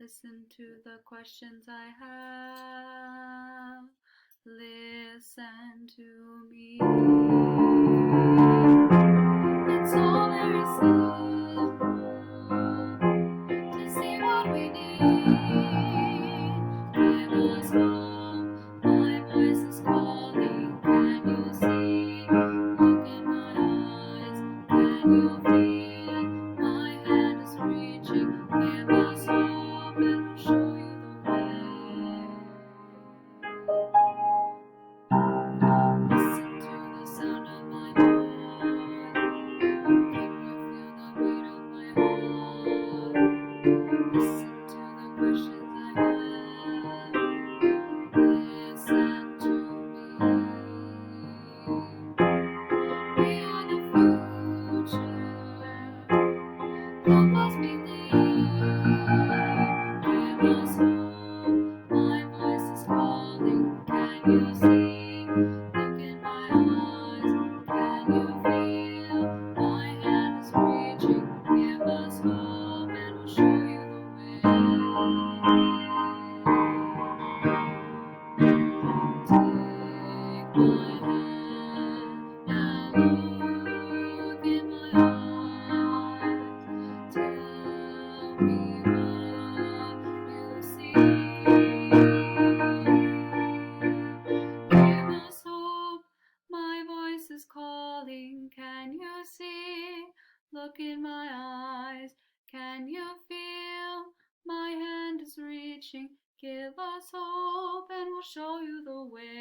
Listen to the questions I have. Listen to me. It's all very simple to see what we need. Give us hope. My voice is calling. Can you see? Look in my eyes. Can you feel? My hand is reaching. Give us hope, and we'll show you the way. Listen to the sound of my voice. Can you feel the beat of my heart? Listen to the questions I have. Listen to me. We are the future. Help us believe. Give us hope. My voice is calling. Can you see? Look in my eyes. Can you feel? My hand is reaching. Give us hope, and we'll show you the way. Take my hand now. Look in my eyes. Tell me what you see. Give us hope. My voice is calling. Can you see? Look in my eyes. Can you feel? My hand is reaching. Give us hope, and we'll show you the way.